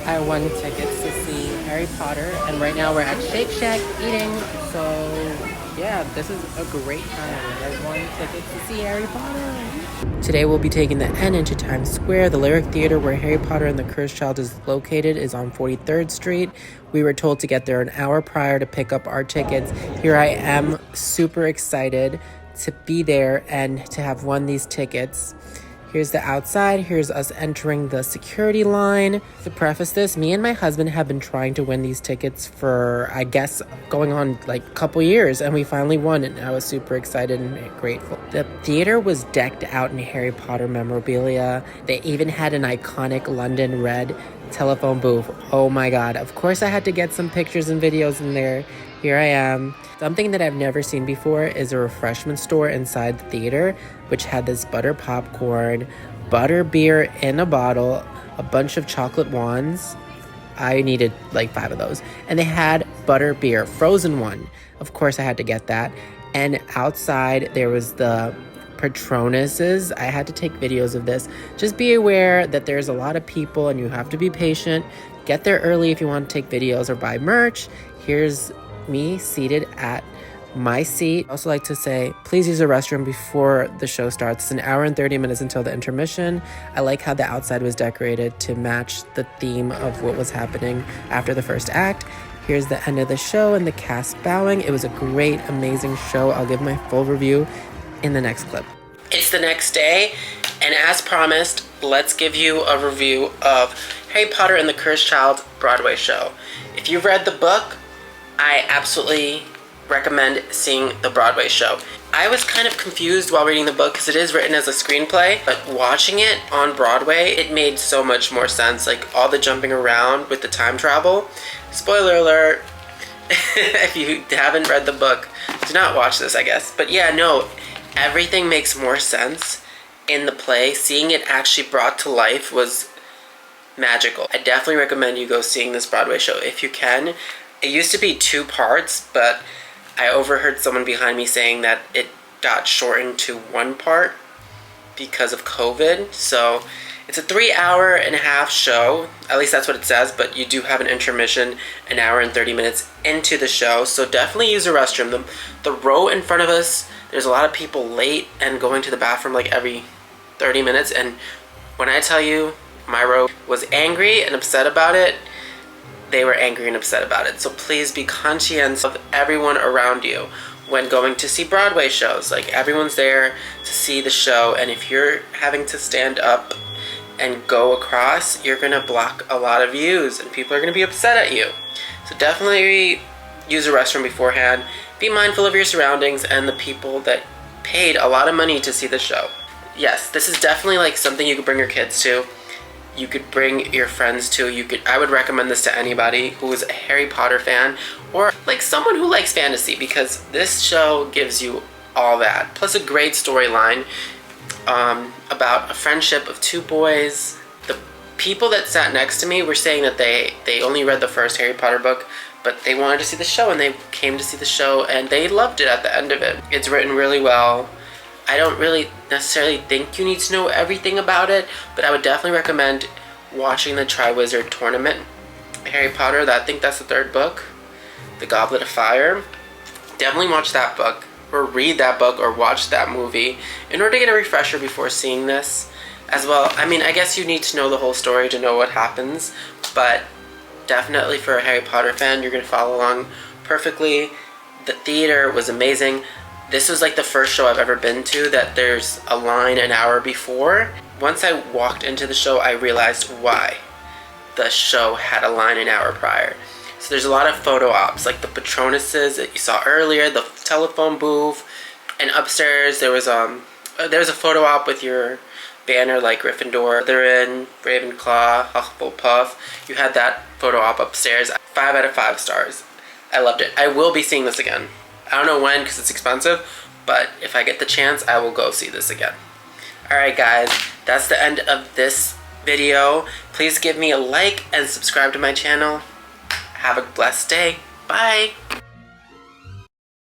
I won tickets to see Harry Potter, and right now we're at Shake Shack eating. So yeah, this is a great time. I won tickets to see Harry Potter. Today we'll be taking the N into Times Square. The Lyric Theater, where Harry Potter and the Cursed Child is located, is on 43rd Street. We were told to get there an hour prior to pick up our tickets. Here I am, super excited to be there and to have won these tickets. Here's the outside. Here's us entering the security line. To preface this, me and my husband have been trying to win these tickets for, I guess, going on like a couple years, and we finally won, and I was super excited and grateful. The theater was decked out in Harry Potter memorabilia. They even had an iconic London red telephone booth. Oh my God. Of course, I had to get some pictures and videos in there. Here I am. Something that I've never seen before is a refreshment store inside the theater, which had this butter popcorn, butter beer in a bottle, a bunch of chocolate wands. I needed like 5 of those. And they had butter beer, frozen one. Of course, I had to get that. And outside, there was the Patronuses. I had to take videos of this. Just be aware that there's a lot of people and you have to be patient. Get there early if you want to take videos or buy merch. Here's me seated at my seat. I also like to say, please use the restroom before the show starts. It's an hour and 30 minutes until the intermission. I like how the outside was decorated to match the theme of what was happening after the first act. Here's the end of the show and the cast bowing. It was a great, amazing show. I'll give my full review in the next clip. It's the next day, and as promised, let's give you a review of Harry Potter and the Cursed Child Broadway show. If you've read the book, I absolutely recommend seeing the Broadway show. I was kind of confused while reading the book because it is written as a screenplay, but watching it on Broadway, it made so much more sense. Like all the jumping around with the time travel. Spoiler alert, if you haven't read the book, do not watch this, I guess. But yeah, no, everything makes more sense in the play. Seeing it actually brought to life was magical. I definitely recommend you go seeing this Broadway show if you can. It used to be 2 parts, but I overheard someone behind me saying that it got shortened to 1 part because of COVID. So it's a 3-hour-and-a-half show. At least that's what it says, but you do have an intermission an hour and 30 minutes into the show. So definitely use the restroom. The row in front of us, there's a lot of people late and going to the bathroom like every 30 minutes. And when I tell you my row was angry and upset about it, they were angry and upset about it. So please be conscientious of everyone around you when going to see Broadway shows. Like everyone's there to see the show, and if you're having to stand up and go across, you're gonna block a lot of views and people are gonna be upset at you. So definitely use a restroom beforehand. Be mindful of your surroundings and the people that paid a lot of money to see the show. Yes, this is definitely like something you could bring your kids to. You could bring your friends to. I would recommend this to anybody who is a Harry Potter fan or like someone who likes fantasy, because this show gives you all that. Plus a great storyline about a friendship of 2 boys. The people that sat next to me were saying that they only read the first Harry Potter book, but they wanted to see the show and they came to see the show and they loved it at the end of it. It's written really well. I don't really necessarily think you need to know everything about it, but I would definitely recommend watching the Triwizard Tournament. Harry Potter, I think that's the 3rd book, The Goblet of Fire. Definitely watch that book, or read that book, or watch that movie in order to get a refresher before seeing this as well. I mean, I guess you need to know the whole story to know what happens, but definitely for a Harry Potter fan, you're going to follow along perfectly. The theater was amazing. This was like the first show I've ever been to that there's a line an hour before. Once I walked into the show, I realized why the show had a line an hour prior. So there's a lot of photo ops, like the Patronuses that you saw earlier, the telephone booth, and upstairs there was a photo op with your banner like Gryffindor, Slytherin, Ravenclaw, Hufflepuff. You had that photo op upstairs. 5 out of 5 stars. I loved it. I will be seeing this again. I don't know when because it's expensive, but if I get the chance, I will go see this again. Alright guys, that's the end of this video. Please give me a like and subscribe to my channel. Have a blessed day. Bye!